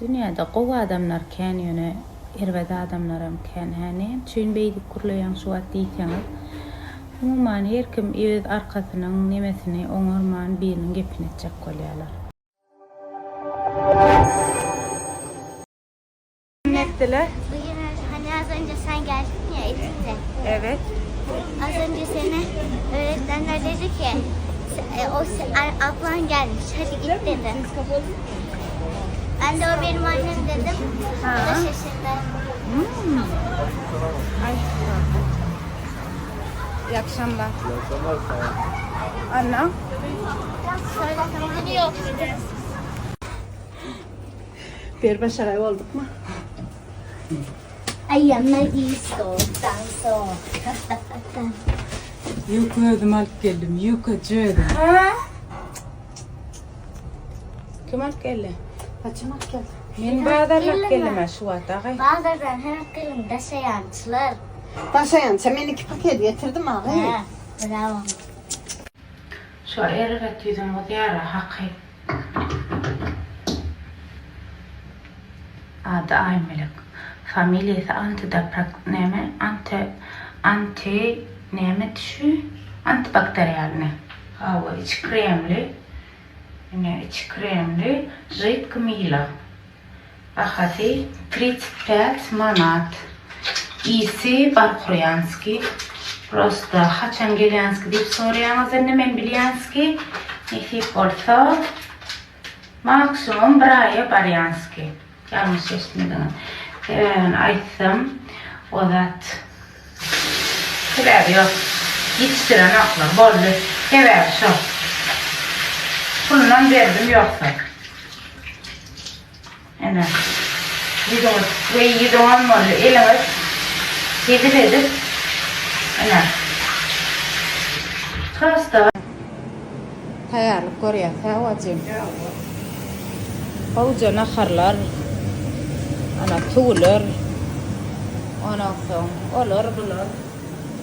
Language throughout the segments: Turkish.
Dünyada qow adamlar ýöne erwede adamlarym kän häne. Çün beýdi kurlaýan şu wagt diýýäňiz. Umumyň her kim öz arkasynyň nemesini oňarman biriniň gepini etjek bolýarlar. Ne etdiler? Bugün hani az önce sen geldin ya Etik'te. Evet. Az önce seni öğretmenler dedi ki ablan gelmiş hadi git dedi. Ben de o benim annem dedim. O da şaşırdı. Ay. İyi akşamlar. İyi akşamlar. Sağ olun. Anna. Söyle yok. Bir başarı olduk mu? Ayağımlar iyi soğuktan soğuk. Yukarıdım alıp geldim. Yukarıcıydım. Ha? Kim alıp geldi? Kaçımak geldi. Men bağdarlap geldim şu ata. Bağlardan her kılın daşayançlar. Taşayan sen beni 2 paket getirdim abi. He, bravo. Şu ervet yüzüm o diyara hakkı. Adı Aymelik. Familyası antibakteriyal ne? Hava iç kremli. Yine iç kremli. Жидкомила. Ахати 35 манат. İyisi Barkuryanski. Просто haçan gelyanski deyip soruyanız men bilyanski. Nefip olsa maksimum braya baryanski. Yanlış esmedim. Ben aytsam o zat sebep yok. Yetiştiren akla bollu sever şu. Bundan verdim yoksa. Evet. Yedin olmalı. Elimiz yediredik. Evet. Hasta. Hayarlık koruya. Hayvacım. Havuca nakarlar. Ana tuğlar. Ana son. Olur bular.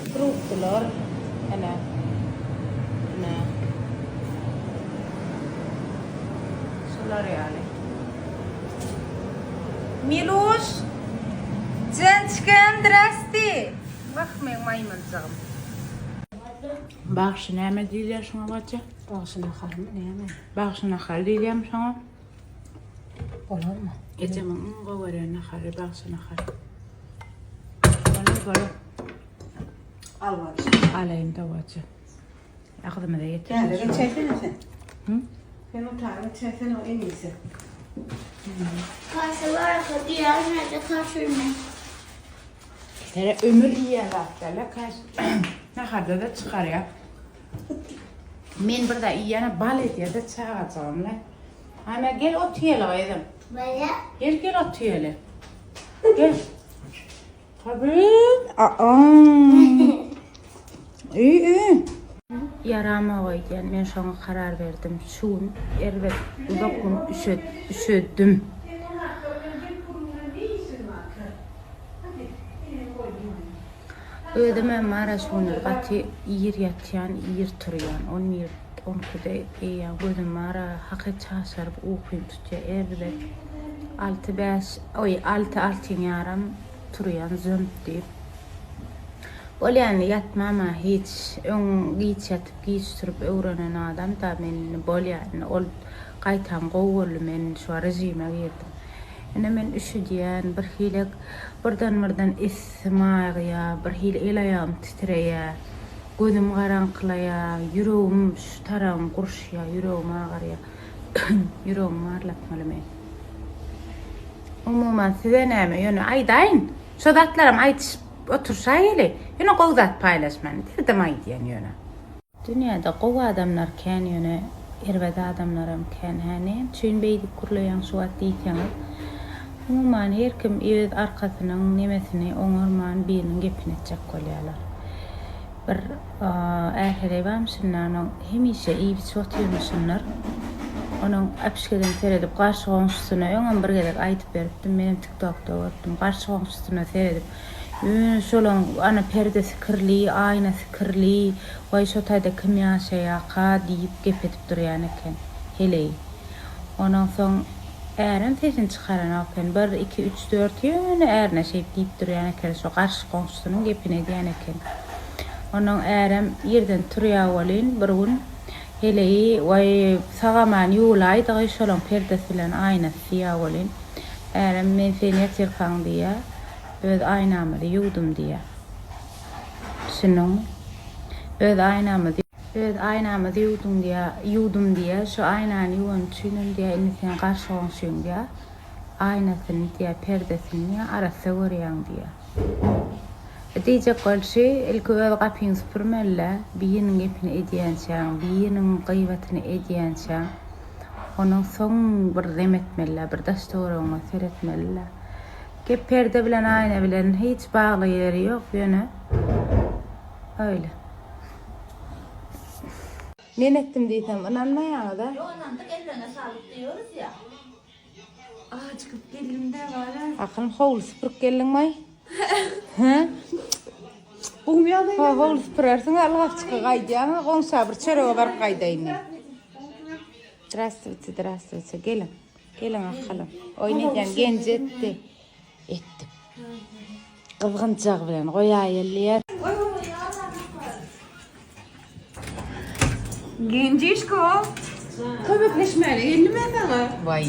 Fruktular. Ana. Ana. Sular yani. Miluş. Gençken drasti. Bak maymuncuğum. Bak şu näme diýler şoňa baça? Başına karım neyme? Bak şu nakar diýlem şoňa. Olur mu? Ecemin gowary nakar, bak şu nakar. Bana Al var. alayım da baça. Aqdyma da getir. Gel de çeksene sen. Hı? Ben o tarafa çeksene o en iyisi. Karşılar diyor nerede karşılma. Tere ömür ýerler kaç. Naharda da çıkar ya. Men burada ýene bal etýär-de çağajam la. Ana gel otyýala edim. Böyle Gel otyýala. Gel. Tabii. İyi. Yarama goýdan men şoňa karar berdim. Şuň erwet dokun üşedim. Ödeme mara şoňa gaty ýer ýatýan, ýer turýan. On kude ýa gözüm mara hakyk çaşaryp ukyp tutýar erwet. 6 ýaram turýan zömt diýip. Bolýany ýatmama hiç öň giç ýatyp giç turup öwrenen adam da men bolýany ol gaýtan gowurly men şu rejime girdim. Ene men üşüdýän bir hilek birden ismaýa bir hil elaýam titreýär. Gözüm garaňkylaýar, ýüregim şu taram gurşýar, ýüregim agarýar. Ýüregim arlapmaly men. Umumyň size näme ýöne aýdaýyn. Şu zatlarym aýtyşyp otursaýly. Ýöne gowy zat paýlaşman. Dirdim aýdýan ýöne. Dünyada gowy adamlar kän ýöne erwede adamlarym kän häne. Çün beýdi kurlaýan şu wagt diýýäňiz. Umumyň her kim öz arkasynyň nemesini oňarman biriniň gepini etjek bolýarlar. Bir ähirem şundan hemişe iyi bir sohbet ýürmüşler. Onun apşkeden seredip garşy goňşusyna öňem bir gelek aýtyp beripdim. Menim TikTokda otdum. Garşy goňşusyna seredip şolaň ana perdesi kirli, aýnasy kirli, goý şo taýda kim ýaşaýar, ka diýip gep etip durýan eken. Hele. Ondan soň Eren sesin çıkaran oken 1 2 3 4 yöne erine şey deyip duruyor eken şu karşı komşusunun gepine diyen eken. Onun erem yerden turya olin bir gün heleyi vay sağaman yulay da şolon perdesi bilen ayna siya olin. Erem men seni yatirkan diye öz aynamı da yudum diye. Şunun öz aynamı da yudum diye şu aynanı yuvan çünüm diye inisen karşı komşuyum diye. Aynasını diye perdesini arası görüyen diye. Diyecek olsa ilk öz kapıyı süpürmelle, birinin ipini ediyensen, birinin gıybetini ediyensen, onun son bir demetmelle, bir daştoğruna seyretmelle. Ki perde bilen ayna bilen hiç bağlı yeri yok yönü. Öyle. Ne ettim diysem inanmayan da. Ondan ellerine sağlık diyoruz ya. Aa çıkıp gelimde var. Akın hovlu süpürüp geldin mi? Hı? Bulmuyor da. Hovlu süpürersin Allah'a çıkı kaydıyan. On sabır çöreğe var kaydayın. Здравствуйте. Gelin. Gelin akalım. Oynayan genç etti. Kızgıncak bilen koya yerliyer. Gencişko. Köpekleşmeyle geldim ben sana. Vay.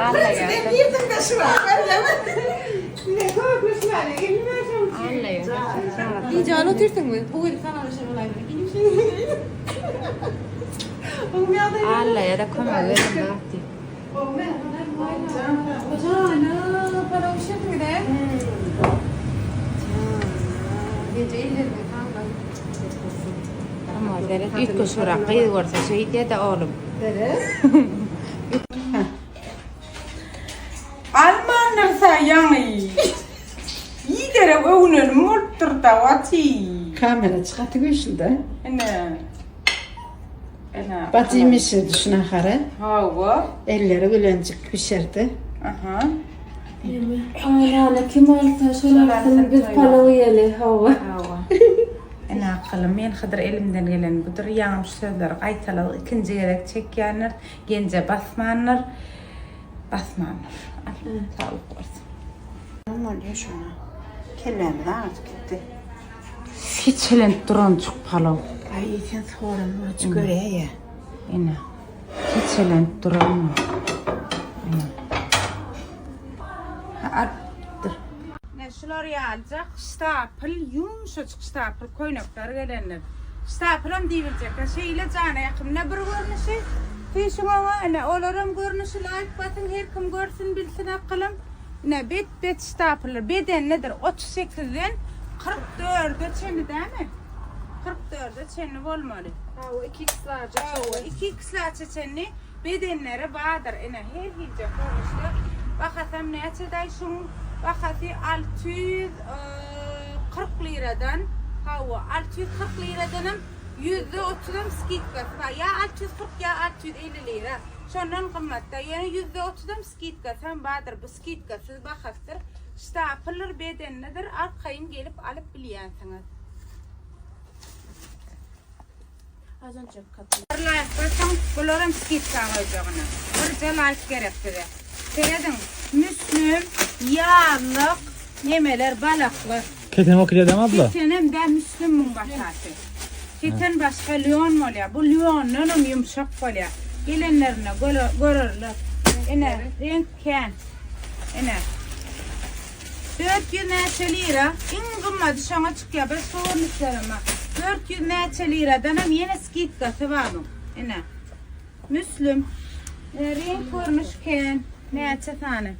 Allah ya. Birden de şu var. Ne köpekleşmeyle geldim ben sana. Allah ya. İyice anlatıyorsun mu? Bu ilk kanalı şey olaydı. Bulmuyor da. Allah ya da koma verin dağıttı. Canım, para uşak mı de? Gece ellerine kalmayın. Ama deret ilk kusura kıyı varsa şey diye de oğlum. Almanlar sayang iyi dere övünün muttur da vati. Kamera çıkartı güçlüde. Ene. Batıymışı düşüne kare. Hava. Elleri gülencik pişirdi. Aha. Aynen kim olsa şöyle bir palavra yeli hava. Hava. Ene akılım men hadır elimden gelen budur yanlış sözler qaytalar ikinci gerek çekyanlar gence basmanlar. Sağlık olsun. Ama ne şuna? Kellerim de artık gitti. Hiç helen duran çok palav. Ay sen sorun aç göreye ya. Ene. Hiç helen duran. Dur. Ne şular yalacak stapel yumuşacık stapel koynaklar gelenler. Stapel'ım diyebilecekler şeyle cana yakın ne bir görünüşü. Fişin ama ne olurum görünüşü layık batın her kim görsün bilsin akılım. Ne bet stapel'lar beden nedir 38'den 44'e çeni değil mi? 44'e çeni olmalı. O 2x'larca. İki kısla çeni bedenleri bağdır. Ene her hilce konuştu. Bakasam ne açıday şun bakası 640 liradan hava 640 liradanım %30'um skitkası var. Ya 640 ya 650 lira. Şondan kımmatta yani %30'um skitkası hem bağdır bu skitkası bakastır. Stapler bedenlidir arkayın gelip alıp biliyensiniz. Az önce katı. Like basan bularım skitka olacağına. Burca like gerektir. Seyredin Müslüm, yağlık, yemeler, balıklı. Keten o kileden abla. Ketenim de Müslüm'ün batası. Keten başka liyon oluyor. Bu liyonun yumuşak oluyor. Gelenlerine görürler. Ene renk ken. Ene. 400 neçe lira. İn kımmadı şana çıkıyor. Ben sorun isterim ha. 400 neçe liradan hem yine skitkası var mı? Ene. Müslüm. Renk görmüş ken. Neçe tane.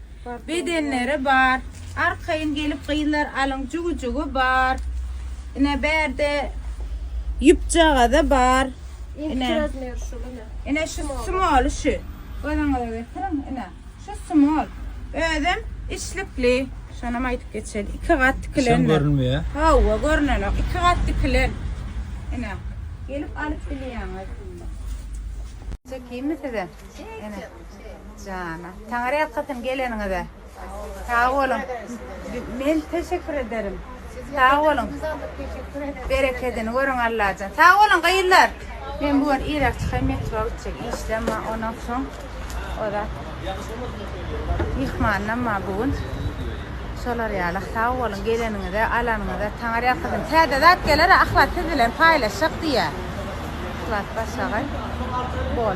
Bedenleri var. Arkayın gelip kıyılar alın. Cugu var. Ene berde yüpcağı da var. İntiraz ne şöyle ne? Ene şu small şu. Oradan da getirin. Ene şu small. Ödem işlikli. Şuna maytık geçelim. 2 kat Sen kilen. görünmüyor. Hava görünüyor. 2 kat kilen. Ene gelip alıp biliyorum. Çekeyim mi size? Ene. Cana. Tanrı'ya katın gelenine de. Sağ olun. Ben teşekkür ederim. Sağ olun. Bereketini görün Allah'tan. Sağ olun kayırlar. Ben bugün Irak çıkayım metro uçacak. İşlem ondan sonra o da Yıkma annem mabun. Solar ya lakta olun gelenini de alanını da tanrıya kızım. Tede dat gelir aklat edilen paylaşacak diye. Aklat başa bol.